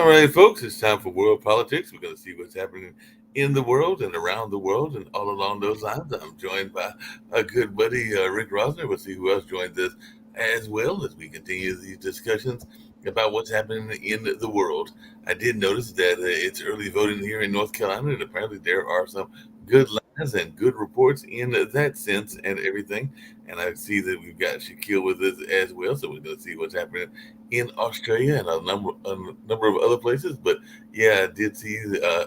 All right, folks, it's time for world politics. We're going to see what's happening in the world and around the world, and all along those lines. I'm joined by a good buddy, Rick Rosner. We'll see who else joins us as well as we continue these discussions about what's happening in the world. I did notice that it's early voting here in North Carolina, and apparently there are some good lines and good reports in that sense and everything. And I see that we've got Shaquille with us as well, so we're going to see what's happening in Australia and a number of other places. But yeah, I did see,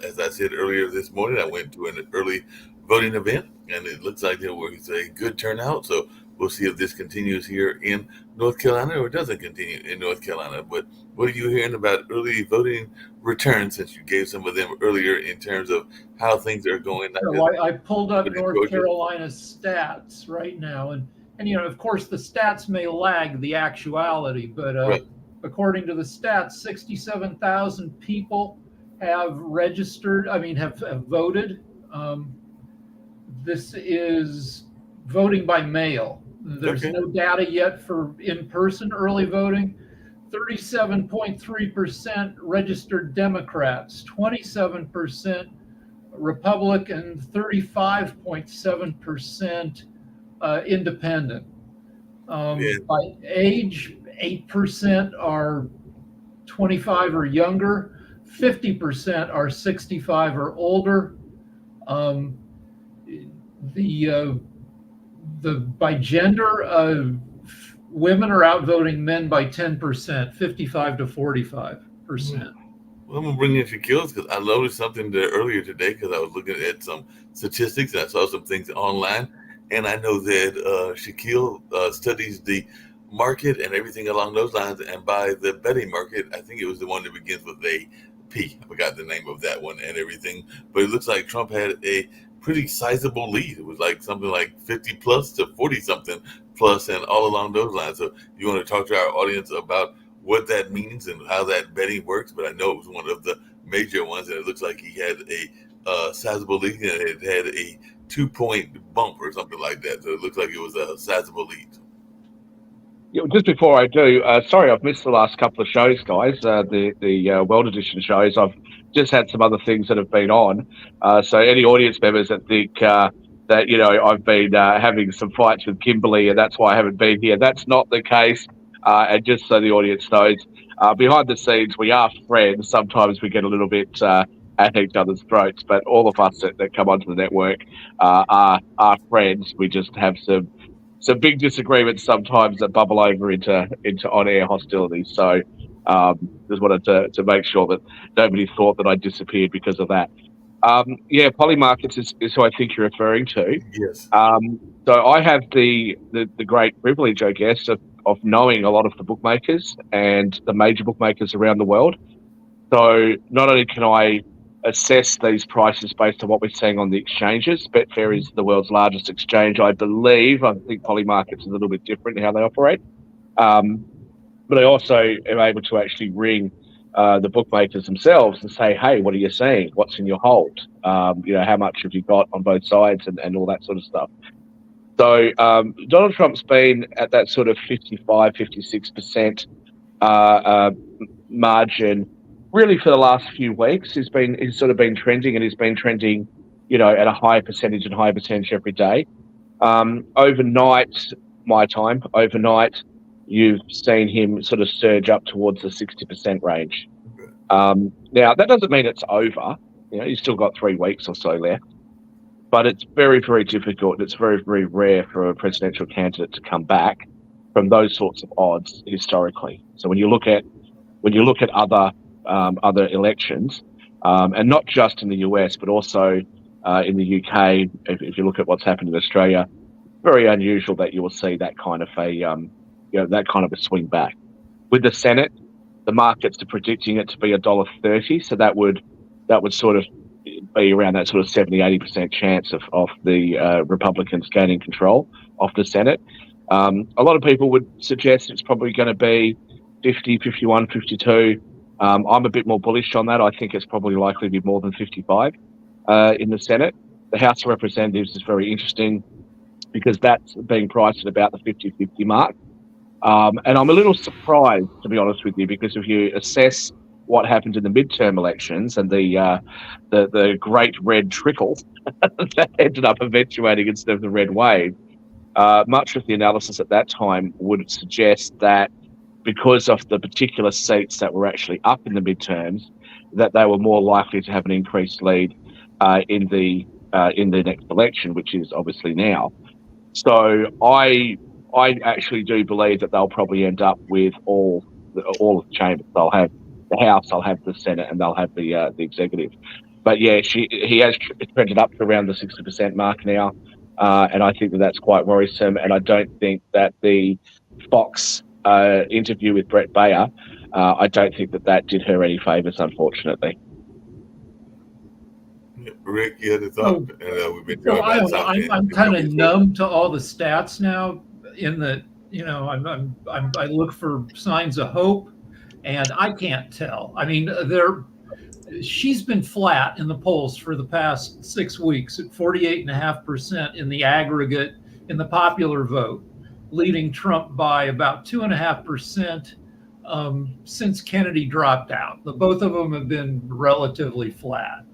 as I said earlier this morning, I went to an early voting event, and it looks like there was a good turnout. So we'll see if this continues here in North Carolina or doesn't continue in North Carolina. But what are you hearing about early voting returns since you gave some of them earlier in terms of how things are going? Not just So I pulled up in North Georgia. Carolina's stats right now, and of course the stats may lag the actuality, but Right. according to the stats, 67,000 people have registered. I mean, have voted. Um, this is voting by mail. There's Okay. no data yet for in-person early voting. 37.3% registered Democrats, 27% Republican, 35.7% independent. Yeah. By age, 8% are 25 or younger, 50% are 65 or older. Um, the by gender, women are outvoting men by 10%, 55 to 45%. Well, I'm gonna bring in Shaquille because I noticed something there earlier today because I was looking at some statistics and I saw some things online, and I know that Shaquille studies the market and everything along those lines. And by the betting market, I think it was the one that begins with a P. I forgot the name of that one and everything, but it looks like Trump had a pretty sizable lead. It was like something like 50 plus to 40 something plus, and all along those lines. So you want to talk to our audience about what that means and how that betting works, but I know it was one of the major ones, and it looks like he had a sizable lead, and it had a 2 point bump or something like that. So it looks like it was a sizable lead. Yeah, just before I do, sorry I've missed the last couple of shows, guys. The World Edition shows. I've just had some other things that have been on. So any audience members that think that I've been having some fights with Kimberly and that's why I haven't been here, that's not the case. And just so the audience knows, behind the scenes we are friends. Sometimes we get a little bit at each other's throats, but all of us that come onto the network are friends. We just have some big disagreements sometimes that bubble over into on-air hostilities. So just wanted to make sure that nobody thought that I disappeared because of that. Yeah, Polymarkets is who I think you're referring to. Yes. So I have the great privilege, I guess, of knowing a lot of the bookmakers and the major bookmakers around the world. So not only can I assess these prices based on what we're seeing on the exchanges, Betfair is the world's largest exchange, I believe. I think Polymarkets is a little bit different in how they operate. But I also am able to actually ring the bookmakers themselves and say, hey, what are you seeing? What's in your hold? How much have you got on both sides and all that sort of stuff. So Donald Trump's been at that sort of 55, 56% margin really for the last few weeks. He's sort of been trending, and he's been trending, at a higher percentage and higher percentage every day. Overnight, overnight, you've seen him sort of surge up towards the 60% range. Now, that doesn't mean it's over. You've still got 3 weeks or so left. But it's very, very difficult. It's very, very rare for a presidential candidate to come back from those sorts of odds historically. So when you look at other elections, and not just in the US, but also in the UK, if you look at what's happened in Australia, very unusual that you will see that kind of a swing back. With the Senate, the markets are predicting it to be $1.30, so that would sort of be around that sort of 70-80% chance of the Republicans gaining control of the Senate. A lot of people would suggest it's probably going to be 50, 51, 52. I'm a bit more bullish on that. I think it's probably likely to be more than 55 in the Senate. The House of Representatives is very interesting because that's being priced at about the 50-50 mark. And I'm a little surprised, to be honest with you, because if you assess what happened in the midterm elections and the great red trickle that ended up eventuating instead of the red wave, much of the analysis at that time would suggest that because of the particular seats that were actually up in the midterms, that they were more likely to have an increased lead in the next election, which is obviously now. So I actually do believe that they'll probably end up with all of the chambers. They'll have the House, they'll have the Senate, and they'll have the executive. But yeah, he has trended up to around the 60% mark now, and I think that that's quite worrisome. And I don't think that the Fox interview with Brett Baer, I don't think that did her any favours, unfortunately. Rick, you had a thought? We've been So I don't know. I'm kind of numb to all the stats now. In that, I look for signs of hope, and I can't tell. I mean, she's been flat in the polls for the past 6 weeks at 48.5% in the aggregate in the popular vote, leading Trump by about 2.5% since Kennedy dropped out. Both of them have been relatively flat.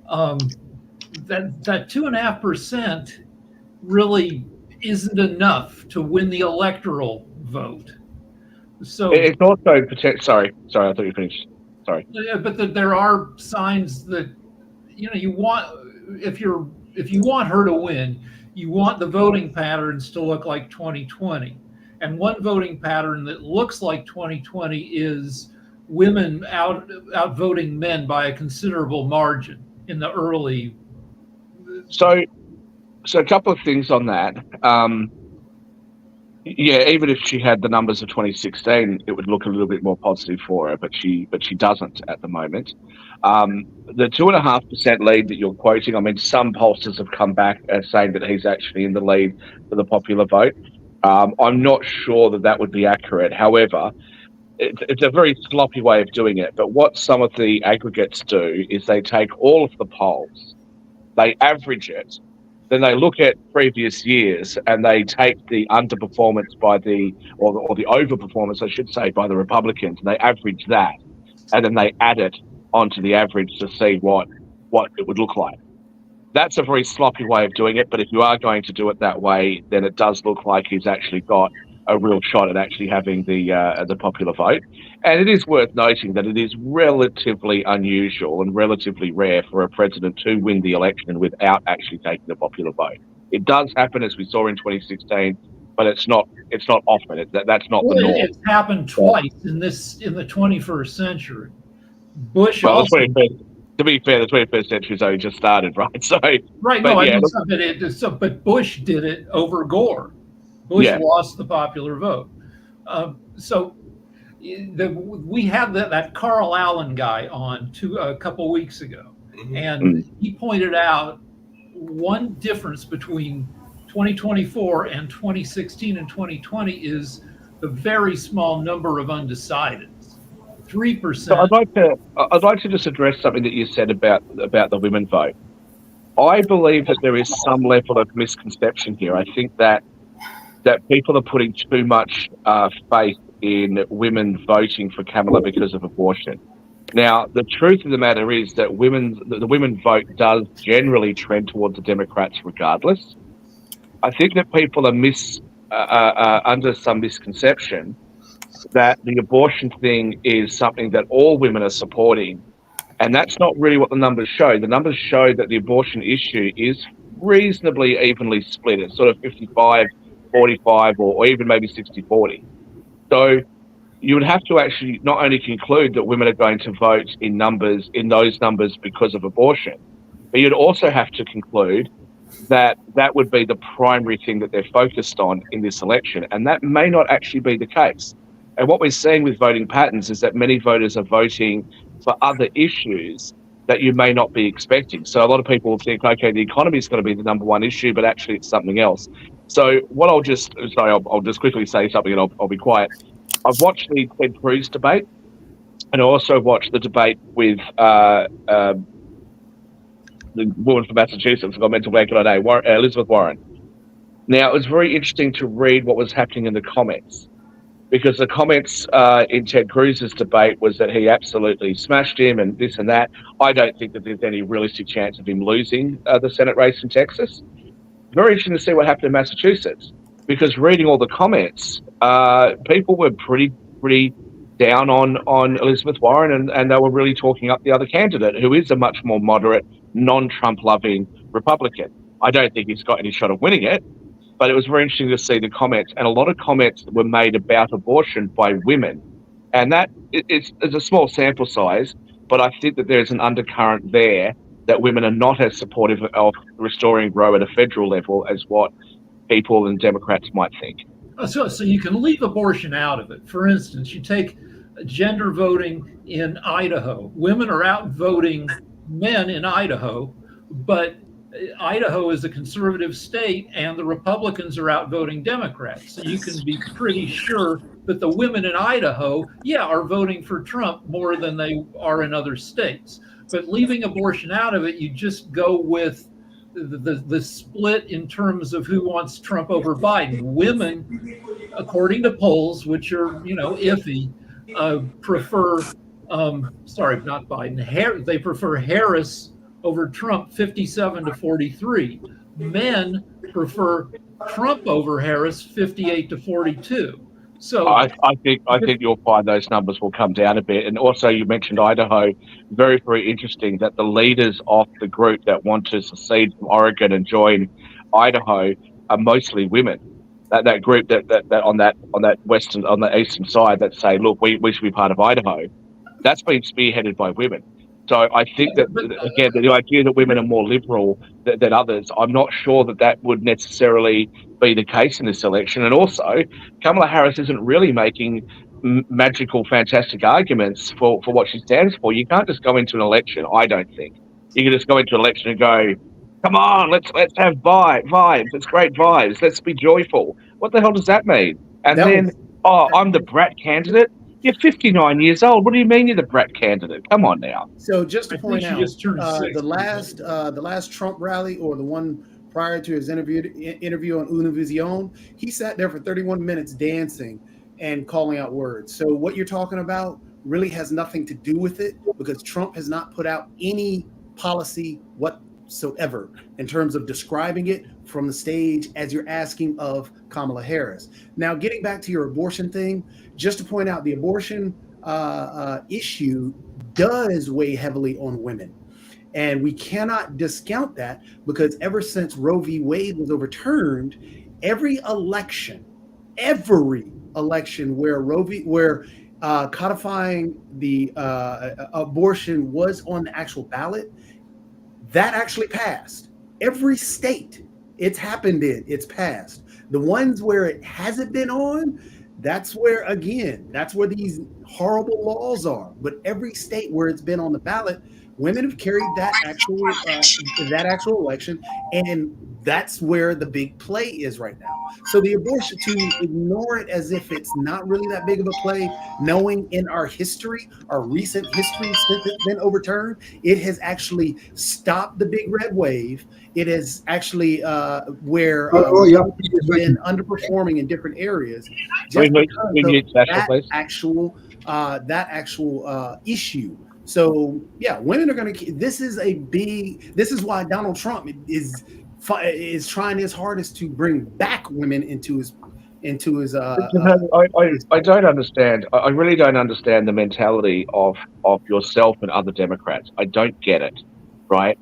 That 2.5% really isn't enough to win the electoral vote. So it's also sorry, I thought you finished. Sorry. But there are signs that you want, if you want her to win, you want the voting patterns to look like 2020. And one voting pattern that looks like 2020 is women outvoting men by a considerable margin in the early. So a couple of things on that. Yeah, even if she had the numbers of 2016, it would look a little bit more positive for her, but she doesn't at the moment. The 2.5% lead that you're quoting, I mean, some pollsters have come back saying that he's actually in the lead for the popular vote. I'm not sure that would be accurate. However, it's a very sloppy way of doing it. But what some of the aggregates do is they take all of the polls, they average it, then they look at previous years and they take the underperformance or the overperformance, I should say, by the Republicans, and they average that, and then they add it onto the average to see what it would look like. That's a very sloppy way of doing it, but if you are going to do it that way, then it does look like he's actually got a real shot at actually having the popular vote. And it is worth noting that it is relatively unusual and relatively rare for a president to win the election without actually taking the popular vote. It does happen, as we saw in 2016, but it's not often. That's not the norm. It's happened twice in the 21st century. Bush also. To be fair, the 21st century's only just started, right? So right. No, yeah, but Bush did it over Gore. Bush lost the popular vote. We had that Carl Allen guy on a couple weeks ago, and he pointed out one difference between 2024 and 2016 and 2020 is the very small number of undecideds. 3%. So I'd like to just address something that you said about the women vote. I believe that there is some level of misconception here. I think that people are putting too much faith in women voting for Kamala because of abortion. Now, the truth of the matter is that the women vote does generally trend towards the Democrats regardless. I think that people are under some misconception that the abortion thing is something that all women are supporting, and that's not really what the numbers show. The numbers show that the abortion issue is reasonably evenly split. It's sort of 55-45 or even maybe 60-40. So you would have to actually not only conclude that women are going to vote in those numbers because of abortion, but you'd also have to conclude that would be the primary thing that they're focused on in this election, and that may not actually be the case. And what we're seeing with voting patterns is that many voters are voting for other issues that you may not be expecting. So a lot of people will think, okay, the economy is going to be the number one issue, but actually it's something else. So what I'll just quickly say something and I'll be quiet. I've watched the Ted Cruz debate, and I also watched the debate with the woman from Massachusetts, I got mental blank on her name, Elizabeth Warren. Now, it was very interesting to read what was happening in the comments. because the comments in Ted Cruz's debate was that he absolutely smashed him and this and that. I don't think that there's any realistic chance of him losing the Senate race in Texas. Very interesting to see what happened in Massachusetts, because reading all the comments, people were pretty down on Elizabeth Warren, and they were really talking up the other candidate, who is a much more moderate, non-Trump loving Republican. I don't think he's got any shot of winning it, but it was very interesting to see the comments, and a lot of comments were made about abortion by women. And that it's a small sample size, but I think that there's an undercurrent there that women are not as supportive of restoring Roe at a federal level as what people and Democrats might think. So you can leave abortion out of it. For instance, you take gender voting in Idaho. Women are out voting men in Idaho, but Idaho is a conservative state and the Republicans are out voting Democrats. So you can be pretty sure that the women in Idaho, are voting for Trump more than they are in other states. But leaving abortion out of it, you just go with the split in terms of who wants Trump over Biden. Women, according to polls, which are, iffy, prefer, not Biden, they prefer Harris over Trump 57 to 43. Men prefer Trump over Harris 58 to 42. So I think you'll find those numbers will come down a bit. And also, you mentioned Idaho. Very, very interesting that the leaders of the group that want to secede from Oregon and join Idaho are mostly women. That group that on the eastern side that say, look, we should be part of Idaho. That's been spearheaded by women. So I think that, again, the idea that women are more liberal than others, I'm not sure that would necessarily be the case in this election. And also, Kamala Harris isn't really making magical, fantastic arguments for what she stands for. You can't just go into an election, I don't think. You can just go into an election and go, come on, let's have vibes. It's great vibes. Let's be joyful. What the hell does that mean? And I'm the brat candidate. You're 59 years old. What do you mean you're the brat candidate? Come on now. So just to point out, the last Trump rally, or the one prior to his interview on Univision, he sat there for 31 minutes dancing and calling out words. So what you're talking about really has nothing to do with it, because Trump has not put out any policy whatsoever in terms of describing it from the stage as you're asking of Kamala Harris. Now, getting back to your abortion thing, just to point out, the abortion issue does weigh heavily on women. And we cannot discount that, because ever since Roe v. Wade was overturned, every election where codifying the abortion was on the actual ballot, that actually passed. Every state it's happened in, it's passed. The ones where it hasn't been on, that's where these horrible laws are. But every state where it's been on the ballot, women have carried that actual election, and that's where the big play is right now. So the abortion, to ignore it as if it's not really that big of a play, knowing in our history, our recent history since it's been overturned, it has actually stopped the big red wave. It is actually where it's been underperforming in different areas. Just that actual issue. So women are going to. This is why Donald Trump is trying his hardest to bring back women into his. I don't understand. I really don't understand the mentality of yourself and other Democrats. I don't get it. Right?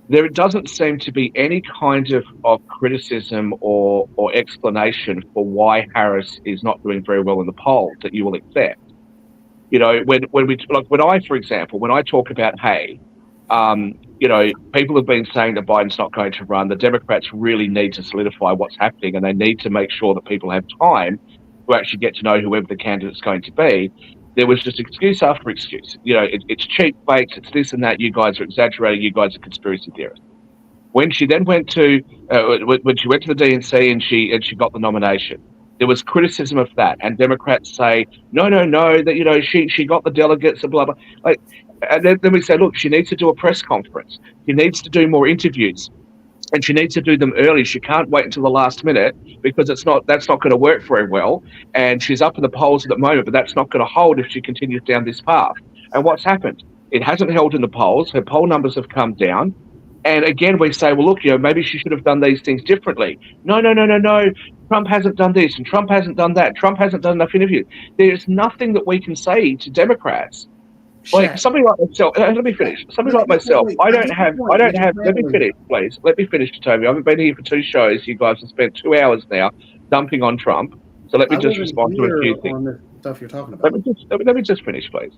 There doesn't seem to be any kind of criticism or explanation for why Harris is not doing very well in the polls that you will accept. When I talk about, hey, people have been saying that Biden's not going to run. The Democrats really need to solidify what's happening, and they need to make sure that people have time to actually get to know whoever the candidate's going to be. There was just excuse after excuse. It's cheap fakes, it's this and that. You guys are exaggerating. You guys are conspiracy theorists. When she then went to the DNC and she got the nomination, there was criticism of that, and Democrats say, no, that she got the delegates and blah blah. And then we say, look, she needs to do a press conference. She needs to do more interviews. and she needs to do them early. She can't wait until the last minute because that's not going to work very well. And she's up in the polls at the moment, but that's not going to hold if she continues down this path. And what's happened? It hasn't held in the polls. Her poll numbers have come down. And again, we say, well, look, maybe she should have done these things differently. No. Trump hasn't done this and Trump hasn't done that. Trump hasn't done enough interviews. There's nothing that we can say to Democrats. Like somebody like myself, let me finish. Somebody like myself, I don't have, let me finish, please. Let me finish, Toby. I haven't been here for 2 shows. You guys have spent 2 hours now dumping on Trump. So let me just respond to a few things. On the stuff you're talking about. Let me just finish, please.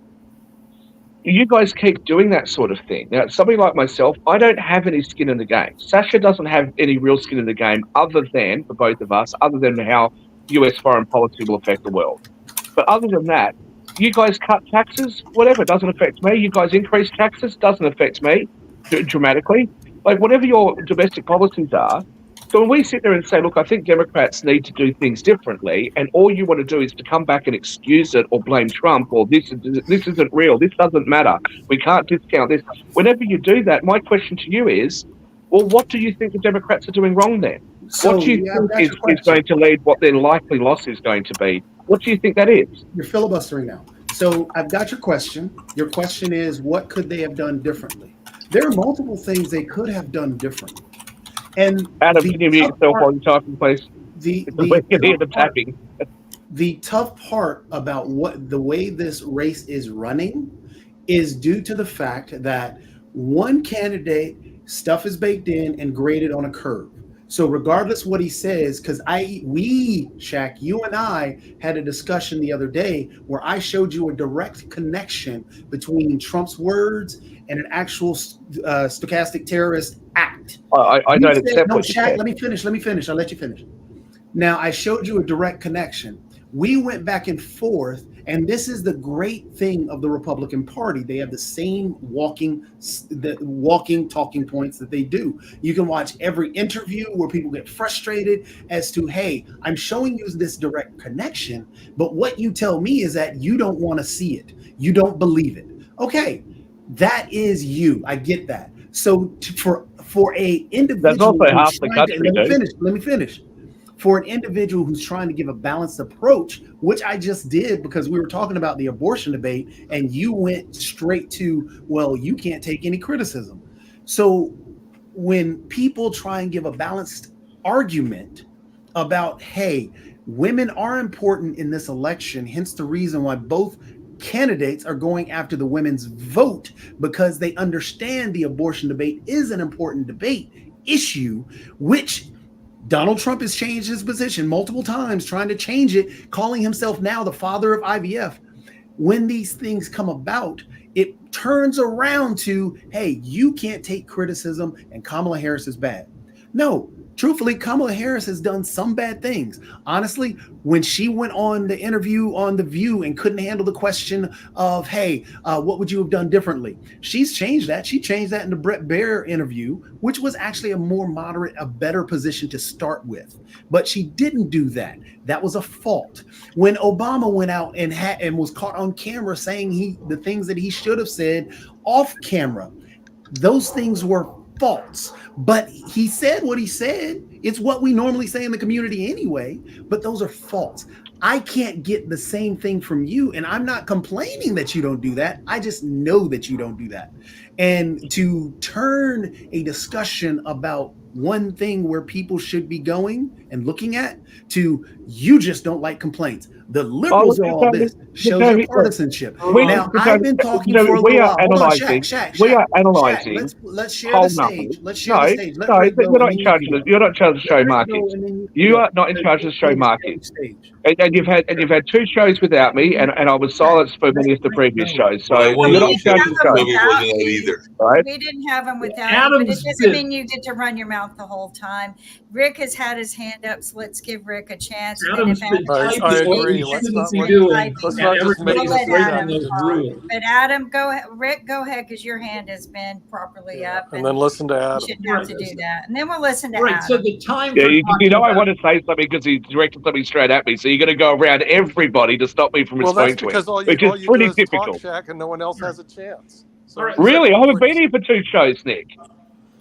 You guys keep doing that sort of thing. Now, somebody like myself, I don't have any skin in the game. Sasha doesn't have any real skin in the game other than, for both of us, other than how US foreign policy will affect the world. But other than that, you guys cut taxes, whatever, doesn't affect me. You guys increase taxes, doesn't affect me dramatically. Like, whatever your domestic policies are, so when we sit there and say, look, I think Democrats need to do things differently, and all you want to do is to come back and excuse it or blame Trump or this isn't real, this doesn't matter, we can't discount this. Whenever you do that, my question to you is, well, what do you think the Democrats are doing wrong then? So, what do you think is going to lead what their likely loss is going to be? What do you think that is? You're filibustering now. So I've got your question. Your question is, what could they have done differently? There are multiple things they could have done differently. And Adam, can you mute yourself while you're talking, please? The tough part about the way this race is running is due to the fact that one candidate, stuff is baked in and graded on a curve. So regardless what he says, because Shaq, you and I had a discussion the other day where I showed you a direct connection between Trump's words and an actual stochastic terrorist act. I don't accept no, what Shaq, let me finish. I'll let you finish. Now, I showed you a direct connection. We went back and forth, and this is the great thing of the Republican Party. They have the same walking talking points that they do. You can watch every interview where people get frustrated as to, hey, I'm showing you this direct connection, but what you tell me is that you don't want to see it. You don't believe it. Okay, that is you. I get that. So for a individual, that's also half the country. Let me finish. For an individual who's trying to give a balanced approach, which I just did because we were talking about the abortion debate, and you went straight to, well, you can't take any criticism. So when people try and give a balanced argument about, hey, women are important in this election, hence the reason why both candidates are going after the women's vote, because they understand the abortion debate is an important debate issue, which Donald Trump has changed his position multiple times, trying to change it, calling himself now the father of IVF. When these things come about, it turns around to, hey, you can't take criticism and Kamala Harris is bad. No, truthfully, Kamala Harris has done some bad things. Honestly, when she went on the interview on The View and couldn't handle the question of, hey, what would you have done differently? She's changed that. She changed that in the Bret Baier interview, which was actually a more moderate, a better position to start with. But she didn't do that. That was a fault. When Obama went out and was caught on camera saying the things that he should have said off camera, those things were false. But he said what he said. It's what we normally say in the community anyway, but those are false. I can't get the same thing from you, and I'm not complaining that you don't do that. I just know that you don't do that. And to turn a discussion about one thing where people should be going and looking at to, you just don't like complaints. The liberals are all this, shows their partisanship. Now, I've been talking for a little while. We are analyzing. Let's share the stage. Let's share the stage. No, you're not in charge of this. You're not in charge of the show markets. You are not in charge of the show markets. And you've had 2 shows without me, and I was silenced for many of the previous shows. So you're not in charge of the show. Right? We didn't have him without you, but it doesn't mean you get to run your mouth the whole time. Rick has had his hand up, so let's give Rick a chance. Adam's been I agree. Let's not just make those rules. But Adam, go ahead. Rick, go ahead, because your hand has been properly up. And then listen to Adam. You shouldn't have to do that. And then we'll listen to Adam. So the time. Yeah, I want to say something because he directed something straight at me. So you're going to go around everybody to stop me from responding to it, which is pretty difficult. Talk, Shaq, and no one else has a chance. So really, I haven't been here for 2 shows, Nick.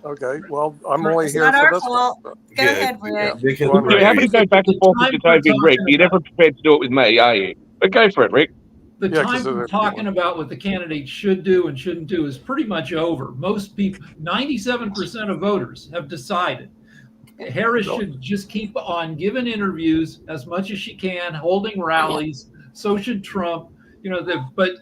Okay, well, I'm only It's here not for our this fault. one. Go ahead, Rick. Because Well, You're having to go back and forth with Time Jacoby and we're Rick. talking You're never about- prepared to do it with me, are you? But go for it, Rick. The Yeah, time 'cause for they're talking people. about what the candidates should do and shouldn't do is pretty much over. Most people, 97% of voters have decided Harris should just keep on giving interviews as much as she can, holding rallies. So should Trump. You know, but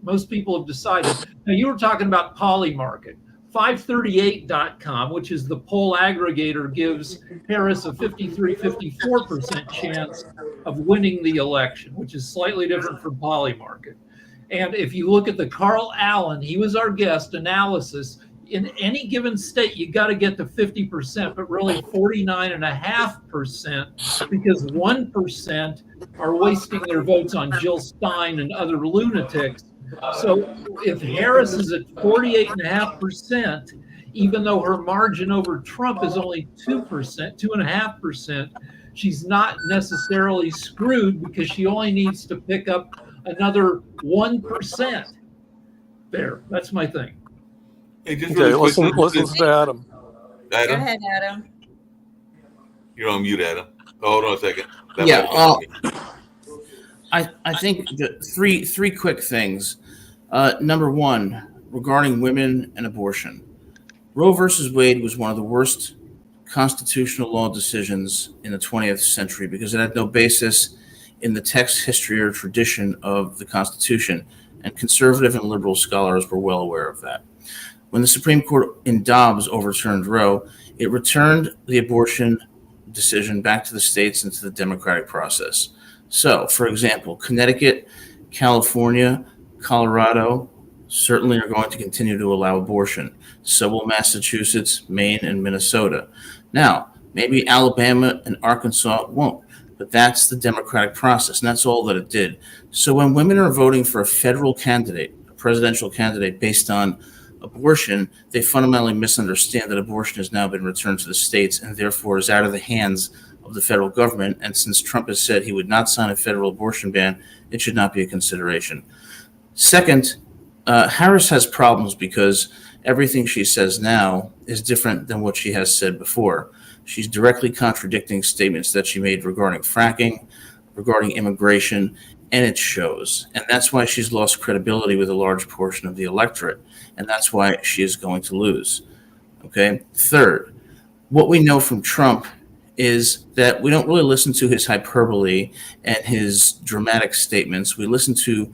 most people have decided. Now, you were talking about Polymarket. 538.com, which is the poll aggregator, gives Harris a 54% chance of winning the election, which is slightly different from Polymarket. And if you look at the Carl Allen, he was our guest analysis, in any given state, you got to get to 50%, but really 49.5%, because 1% are wasting their votes on Jill Stein and other lunatics. So if Harris is at 48.5%, even though her margin over Trump is only 2%, 2.5%, she's not necessarily screwed, because she only needs to pick up another 1%. There, that's my thing. Hey, just Okay, really quick, listen to Adam. Go Adam, ahead, Adam. you're on mute, Adam. Oh, hold on a second. That Yeah, might have been me. I think that three quick things. Number one, regarding women and abortion, Roe versus Wade was one of the worst constitutional law decisions in the 20th century because it had no basis in the text, history, or tradition of the Constitution, and conservative and liberal scholars were well aware of that. When the Supreme Court in Dobbs overturned Roe, it returned the abortion decision back to the states and to the democratic process. So, for example, Connecticut, California, Colorado certainly are going to continue to allow abortion. So will Massachusetts, Maine, and Minnesota. Now, maybe Alabama and Arkansas won't, but that's the democratic process, and that's all that it did. So when women are voting for a federal candidate, a presidential candidate based on abortion, they fundamentally misunderstand that abortion has now been returned to the states and therefore is out of the hands of the federal government. And since Trump has said he would not sign a federal abortion ban, it should not be a consideration. Second, Harris has problems because everything she says now is different than what she has said before. She's directly contradicting statements that she made regarding fracking, regarding immigration, and it shows. And that's why she's lost credibility with a large portion of the electorate. And that's why she is going to lose. Okay. Third, what we know from Trump is that we don't really listen to his hyperbole and his dramatic statements. We listen to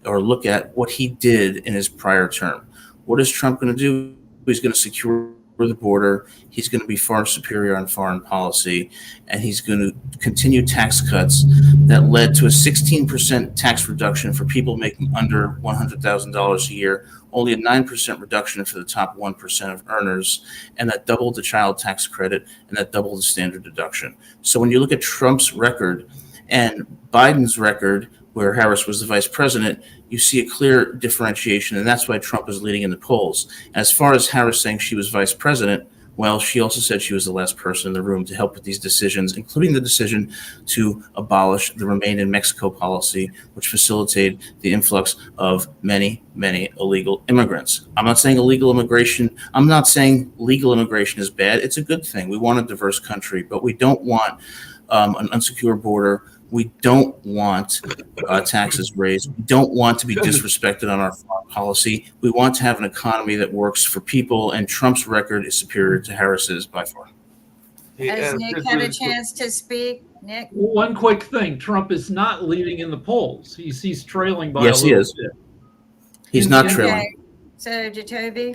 or look at what he did in his prior term. What is Trump going to do? He's going to secure the border. He's going to be far superior on foreign policy, and he's going to continue tax cuts that led to a 16% tax reduction for people making under $100,000 a year, only a 9% reduction for the top 1% of earners, and that doubled the child tax credit, and that doubled the standard deduction. So when you look at Trump's record and Biden's record, where Harris was the vice president, you see a clear differentiation, and that's why Trump is leading in the polls. As far as Harris saying she was vice president, well, she also said she was the last person in the room to help with these decisions, including the decision to abolish the Remain in Mexico policy, which facilitated the influx of many, many illegal immigrants. I'm not saying legal immigration is bad. It's a good thing. We want a diverse country, but we don't want an unsecure border. We don't want taxes raised. We don't want to be disrespected on our foreign policy. We want to have an economy that works for people, and Trump's record is superior to Harris's by far. Has Nick had a chance to speak? Nick? One quick thing. Trump is not leading in the polls. He's trailing by Yes, a he little is. bit. He's not Okay. trailing. So, Jacoby?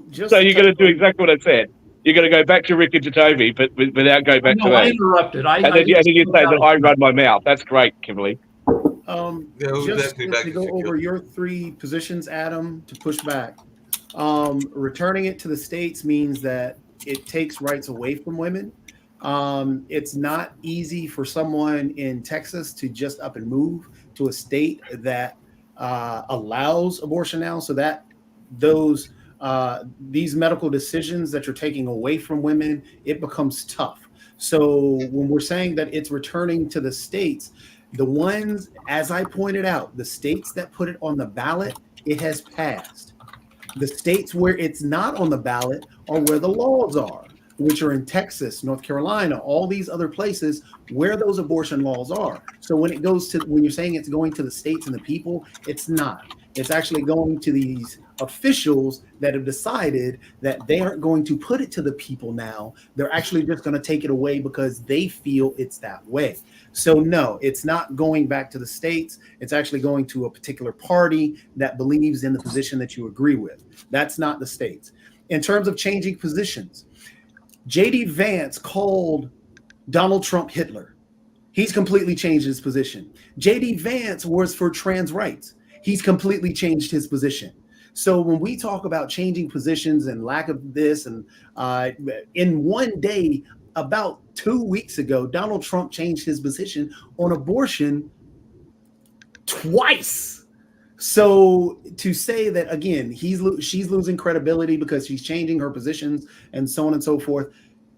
Just So you're going to do exactly what I said. You're going to go back to Rick and Jacoby, but without going back No, to I me. interrupted. And then you say that I run my mouth. That's great, Kimberly. Just to go over your three positions, Adam, to push back. Returning it to the states means that it takes rights away from women. It's not easy for someone in Texas to just up and move to a state that allows abortion now, so that these medical decisions that you're taking away from women, it becomes tough. So when we're saying that it's returning to the states, the ones, as I pointed out, the states that put it on the ballot, it has passed. The states where it's not on the ballot are where the laws are, which are in Texas, North Carolina, all these other places where those abortion laws are. So when you're saying it's going to the states and the people, it's not. It's actually going to these officials that have decided that they aren't going to put it to the people now. They're actually just going to take it away because they feel it's that way. So no, it's not going back to the states. It's actually going to a particular party that believes in the position that you agree with. That's not the states. In terms of changing positions, J.D. Vance called Donald Trump Hitler. He's completely changed his position. J.D. Vance was for trans rights. He's completely changed his position. So when we talk about changing positions and lack of this, and in one day, about 2 weeks ago, Donald Trump changed his position on abortion twice. So to say that, again, she's losing credibility because she's changing her positions and so on and so forth,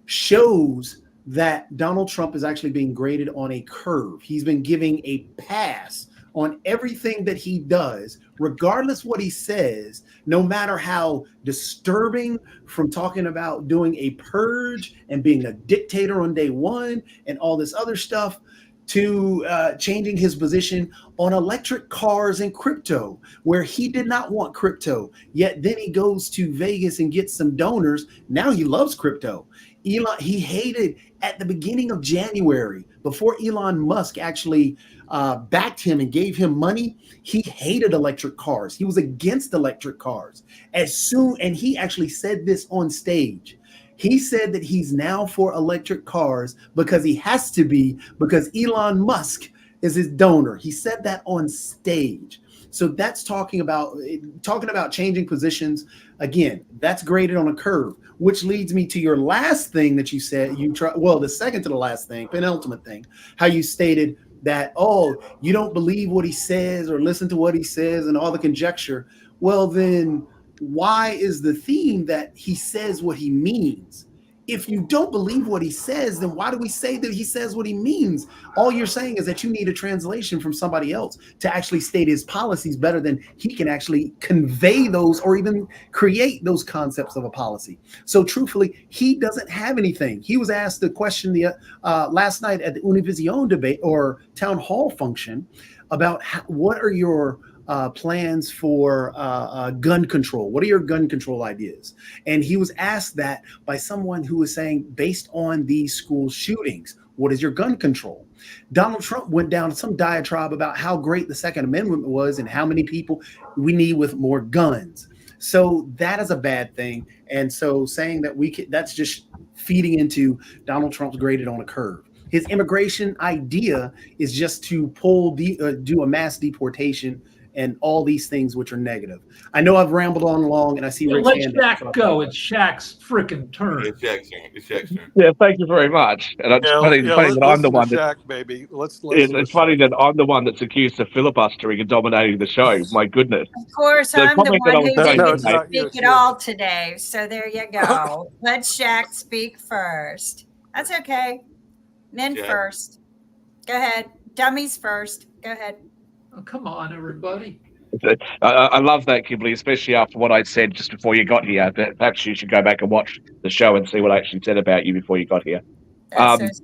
shows that Donald Trump is actually being graded on a curve. He's been giving a pass on everything that he does, regardless what he says, no matter how disturbing, from talking about doing a purge and being a dictator on day one and all this other stuff, to changing his position on electric cars and crypto, where he did not want crypto, yet then he goes to Vegas and gets some donors. Now he loves crypto. He hated at the beginning of January, before Elon Musk actually backed him and gave him money, he hated electric cars. He was against electric cars. And he actually said this on stage. He said that he's now for electric cars because he has to be, because Elon Musk is his donor. He said that on stage. So that's talking about changing positions. Again, that's graded on a curve, which leads me to your last thing that you said. The second to the last thing, penultimate thing, how you stated that, you don't believe what he says or listen to what he says and all the conjecture. Well, then why is the theme that he says what he means? If you don't believe what he says, then why do we say that he says what he means? All you're saying is that you need a translation from somebody else to actually state his policies better than he can actually convey those or even create those concepts of a policy. So truthfully, he doesn't have anything. He was asked the question last night at the Univision debate or town hall function about what are your plans for gun control. What are your gun control ideas? And he was asked that by someone who was saying, based on these school shootings, what is your gun control? Donald Trump went down some diatribe about how great the Second Amendment was and how many people we need with more guns. So that is a bad thing. And so saying that that's just feeding into Donald Trump's graded on a curve. His immigration idea is just to do a mass deportation and all these things which are negative. I know I've rambled on long, and I see Rick's hand. Let Shaq go. It's Shaq's freaking turn. It's Shaq's turn. Yeah, thank you very much. And it's funny that I'm the one Shaq, baby. It's funny that I'm the one that's accused of filibustering and dominating the show. My goodness. Of course, I'm the one who didn't speak at all today. So there you go. Let Shaq speak first. That's okay. Men first. Go ahead. Dummies first. Go ahead. Oh, come on, everybody. I love that, Kimberly, especially after what I said just before you got here. Perhaps you should go back and watch the show and see what I actually said about you before you got here. That's so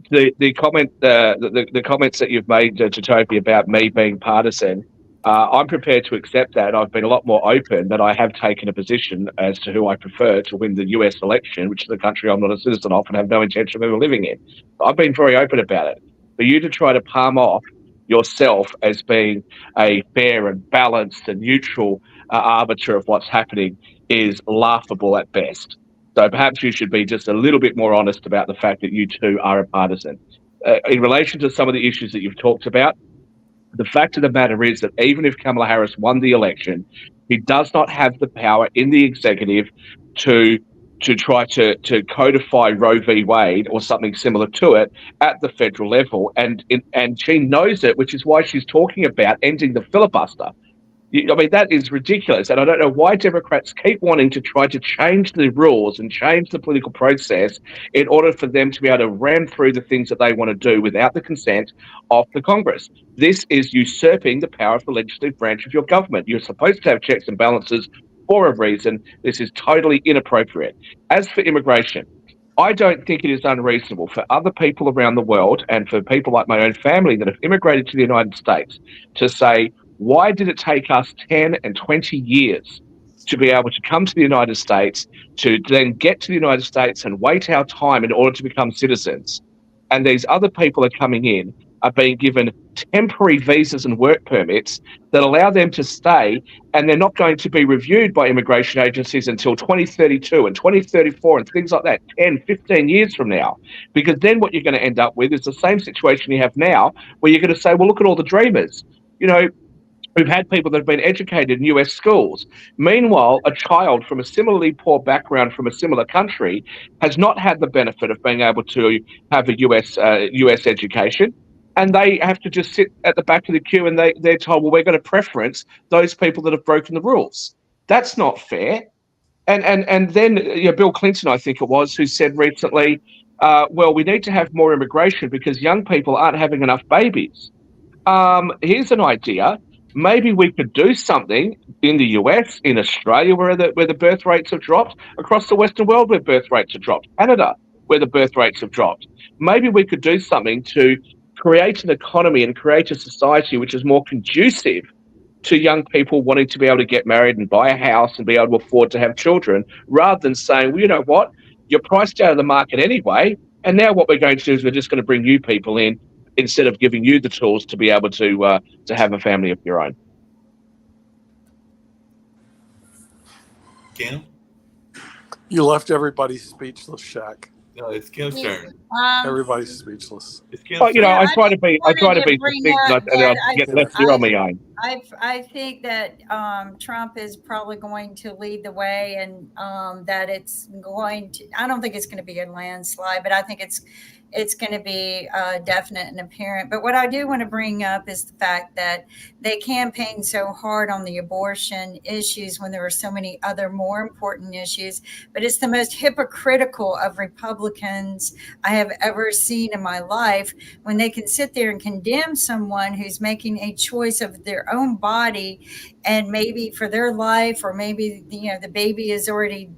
sweet. The comments that you've made to Toby about me being partisan, I'm prepared to accept that. I've been a lot more open that I have taken a position as to who I prefer to win the US election, which is a country I'm not a citizen of and have no intention of ever living in. I've been very open about it. For you to try to palm off yourself as being a fair and balanced and neutral arbiter of what's happening is laughable at best. So perhaps you should be just a little bit more honest about the fact that you too are a partisan. In relation to some of the issues that you've talked about, the fact of the matter is that even if Kamala Harris won the election, he does not have the power in the executive to try to codify Roe v. Wade or something similar to it at the federal level. And she knows it, which is why she's talking about ending the filibuster. I mean, that is ridiculous. And I don't know why Democrats keep wanting to try to change the rules and change the political process in order for them to be able to ram through the things that they want to do without the consent of the Congress. This is usurping the power of the legislative branch of your government. You're supposed to have checks and balances for a reason. This is totally inappropriate. As for immigration, I don't think it is unreasonable for other people around the world and for people like my own family that have immigrated to the United States to say, why did it take us 10 and 20 years to be able to come to the United States, to then get to the United States and wait our time in order to become citizens? And these other people are coming in, are being given temporary visas and work permits that allow them to stay, and they're not going to be reviewed by immigration agencies until 2032 and 2034 and things like that, 10, 15 years from now. Because then what you're going to end up with is the same situation you have now, where you're going to say, well, look at all the dreamers. You know, we've had people that have been educated in US schools. Meanwhile, a child from a similarly poor background from a similar country has not had the benefit of being able to have a US education. And they have to just sit at the back of the queue and they're told, well, we're going to preference those people that have broken the rules. That's not fair. And then Bill Clinton, I think it was, who said recently, well, we need to have more immigration because young people aren't having enough babies. Here's an idea. Maybe we could do something in the US, in Australia, where the birth rates have dropped, across the Western world where birth rates have dropped, Canada, where the birth rates have dropped. Maybe we could do something to create an economy and create a society which is more conducive to young people wanting to be able to get married and buy a house and be able to afford to have children, rather than saying, well, you know what, you're priced out of the market anyway, and now what we're going to do is we're just going to bring new people in instead of giving you the tools to be able to have a family of your own. Kim? You left everybody speechless, Shaq. No, it's Kim's turn. Everybody's speechless. It's Kim's Well, turn. I try to be bring succinct, up and that I get left here on my own. I think that Trump is probably going to lead the way, and that it's going to. I don't think it's going to be a landslide, but I think it's going to be definite and apparent. But what I do want to bring up is the fact that they campaigned so hard on the abortion issues when there were so many other more important issues. But it's the most hypocritical of Republicans I have ever seen in my life, when they can sit there and condemn someone who's making a choice of their own body, and maybe for their life, or maybe the baby is already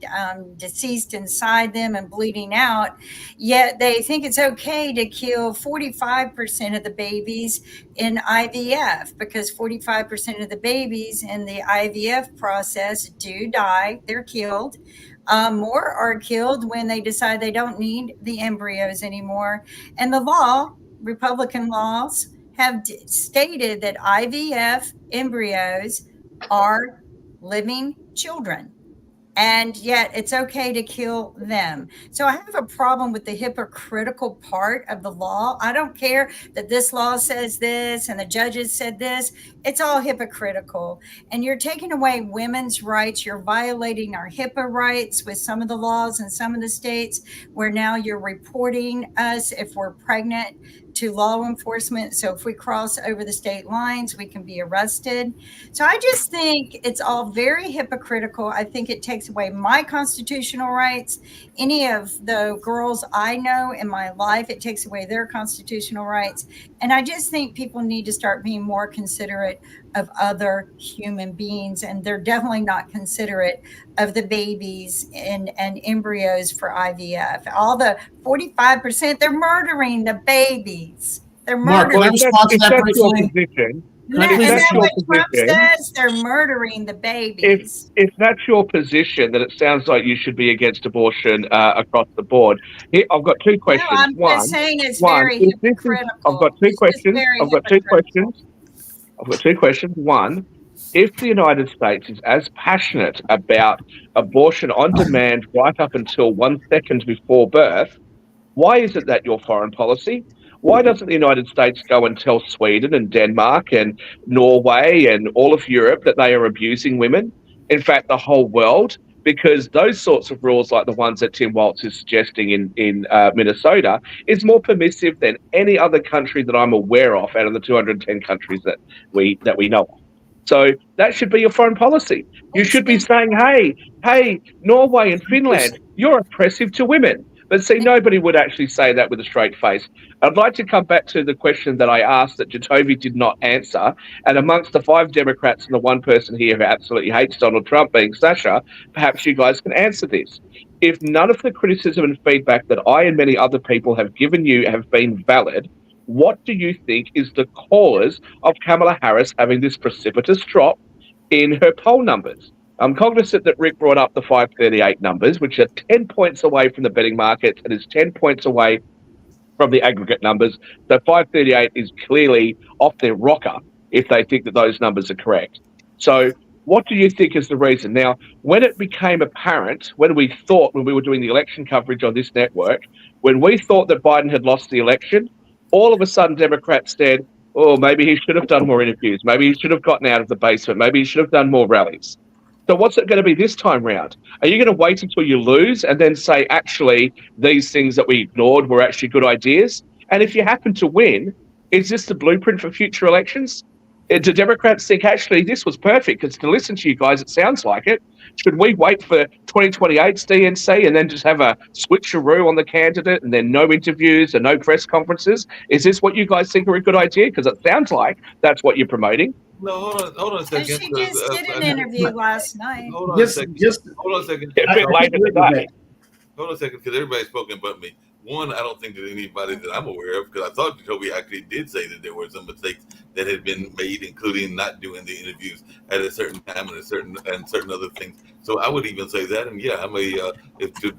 deceased inside them and bleeding out, yet they think it's okay to kill 45% of the babies in IVF, because 45% of the babies in the IVF process do die. They're killed. More are killed when they decide they don't need the embryos anymore. And the law, Republican laws, have stated that IVF embryos are living children, and yet it's okay to kill them. So I have a problem with the hypocritical part of the law. I don't care that this law says this and the judges said this. It's all hypocritical. And you're taking away women's rights. You're violating our HIPAA rights with some of the laws in some of the states, where now you're reporting us if we're pregnant to law enforcement. So if we cross over the state lines, we can be arrested. So I just think it's all very hypocritical. I think it takes away my constitutional rights. Any of the girls I know in my life, it takes away their constitutional rights. And I just think people need to start being more considerate of other human beings. And they're definitely not considerate of the babies and embryos for IVF. All the 45%, they're murdering the babies. They're murdering. Mark, can I respond to that briefly? Trump says they're murdering the babies. If that's your position, then it sounds like you should be against abortion across the board. Here, I've got two questions. No, I'm just saying it's very hypocritical. I've got two questions. I've got two questions. One, if the United States is as passionate about abortion on demand right up until 1 second before birth, why is it that your foreign policy? Why doesn't the United States go and tell Sweden and Denmark and Norway and all of Europe that they are abusing women? In fact, the whole world, because those sorts of rules, like the ones that Tim Walz is suggesting in Minnesota, is more permissive than any other country that I'm aware of out of the 210 countries that we know of. So that should be your foreign policy. You should be saying, hey, Norway and Finland, you're oppressive to women. But see, nobody would actually say that with a straight face. I'd like to come back to the question that I asked that Jacoby did not answer. And amongst the 5 Democrats and the one person here who absolutely hates Donald Trump, being Sasha, perhaps you guys can answer this. If none of the criticism and feedback that I and many other people have given you have been valid, what do you think is the cause of Kamala Harris having this precipitous drop in her poll numbers? I'm cognizant that Rick brought up the 538 numbers, which are 10 points away from the betting market and is 10 points away from the aggregate numbers. So 538 is clearly off their rocker if they think that those numbers are correct. So what do you think is the reason? Now, when it became apparent, when we were doing the election coverage on this network, when we thought that Biden had lost the election, all of a sudden Democrats said, oh, maybe he should have done more interviews. Maybe he should have gotten out of the basement. Maybe he should have done more rallies. So what's it going to be this time round? Are you going to wait until you lose and then say, actually, these things that we ignored were actually good ideas? And if you happen to win, is this the blueprint for future elections? Do Democrats think, actually, this was perfect? Because to listen to you guys, it sounds like it. Should we wait for 2028's DNC and then just have a switcheroo on the candidate and then no interviews and no press conferences? Is this what you guys think are a good idea? Because it sounds like that's what you're promoting. No, hold on a second. She just did an interview last night. Hold on a second. Hold on a second. A bit later today. Hold on a second, because everybody's spoken but me. One, I don't think that anybody that I'm aware of, because I thought Jacoby actually did say that there were some mistakes that had been made, including not doing the interviews at a certain time and certain other things. So I would even say that, and yeah, I may if to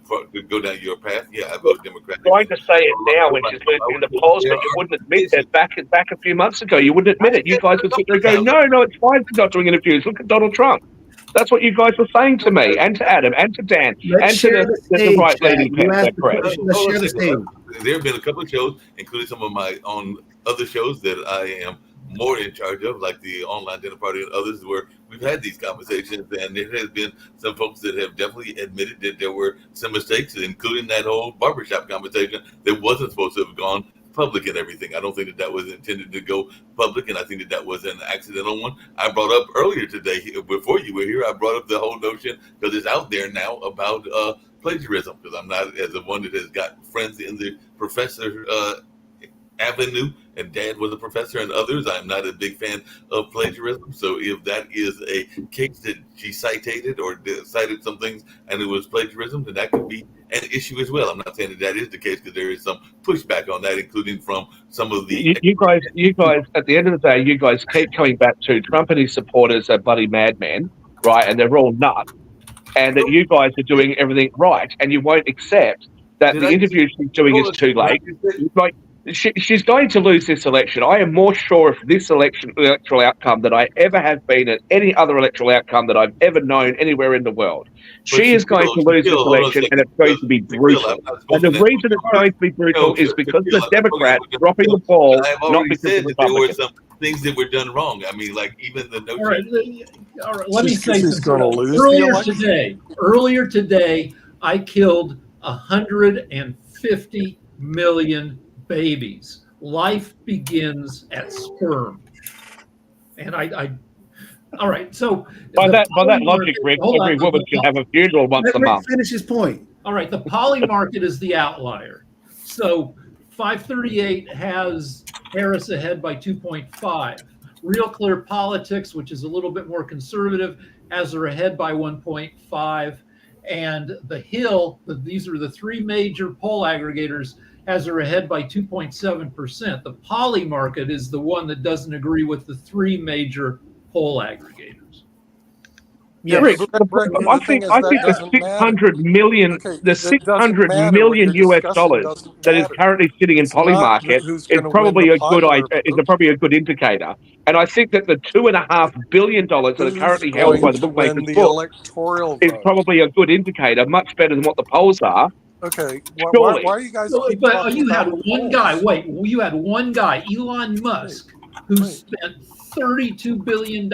go down your path, yeah, I vote Democratic. Trying to say it now when she's losing the polls, but you wouldn't admit that back a few months ago. You wouldn't admit it. You guys would sit there and go, no, it's fine for not doing interviews. Look at Donald Trump. That's what you guys were saying to me, and to Adam, and to Dan, and to the right leading path. Let's share the stage. There have been a couple of shows, including some of my own other shows that I am more in charge of, like the Online Dinner Party and others, where we've had these conversations, and there has been some folks that have definitely admitted that there were some mistakes, including that whole barbershop conversation that wasn't supposed to have gone public and everything. I don't think that was intended to go public, and I think that was an accidental one. I brought up earlier today, before you were here, I brought up the whole notion, because it's out there now, about plagiarism, because I'm not, as a one that has got friends in the professor avenue, and Dad was a professor and others, I'm not a big fan of plagiarism. So if that is a case that she cited or cited some things and it was plagiarism, then that could be an issue as well. I'm not saying that is the case, because there is some pushback on that, including from some of the... You guys, at the end of the day, you guys keep coming back to Trump and his supporters are bloody madmen, right? And they're all nuts. And that you guys are doing everything right, and you won't accept that the interview she's doing is too late. Like, she's going to lose this election. I am more sure of this electoral outcome than I ever have been at any other electoral outcome that I've ever known anywhere in the world. She is going to lose this election, and it's going to be brutal. And the reason it's going to be brutal is because the Democrats dropping the ball, not because of the Republicans. There were some things that were done wrong. I mean, like even the notion. All right. Let me say something. Earlier today, I killed 150 million babies. Life begins at sperm. And I all right, so by that logic, Rick, every woman should have a funeral once a month. Finish his point. All right, the poly market is the outlier. So 538 has Harris ahead by 2.5. Real Clear Politics, which is a little bit more conservative, has her ahead by 1.5. And The Hill, these are the three major poll aggregators, has her ahead by 2.7%. The poly market is the one that doesn't agree with the three major poll aggregators. Yeah, Rick, I think the 600 million, the 600 million US dollars that is currently sitting in Polymarket is probably a good idea. Is probably a good indicator. And I think that the $2.5 billion that are currently held by the bookmakers book is probably a good indicator, much better than what the polls are. Okay, why are you guys? But you had one guy. Wait, you had one guy, Elon Musk, who spent $32 billion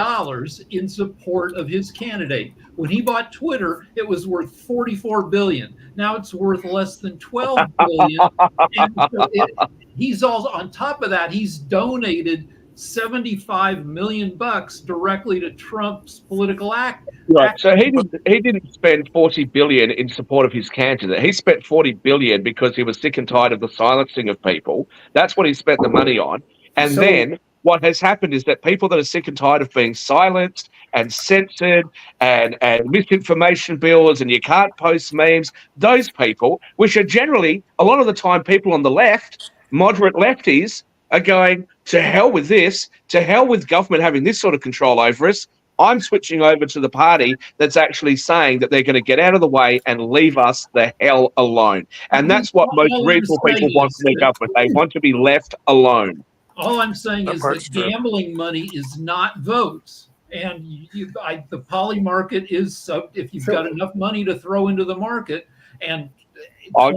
in support of his candidate. When he bought Twitter, it was worth $44 billion. Now it's worth less than $12 billion. And so he's also, on top of that, he's donated $75 million directly to Trump's political act. Right. So he didn't spend $40 billion in support of his candidate. He spent $40 billion because he was sick and tired of the silencing of people. That's what he spent the money on. And then what has happened is that people that are sick and tired of being silenced and censored and misinformation bills, and you can't post memes, those people, which are generally a lot of the time people on the left, moderate lefties, are going, to hell with this, to hell with government having this sort of control over us. I'm switching over to the party that's actually saying that they're going to get out of the way and leave us the hell alone. And that's what most reasonable people want to make up with. They want to be left alone. All I'm saying is that gambling money is not votes. And the poly market is, if you've got enough money to throw into the market, and come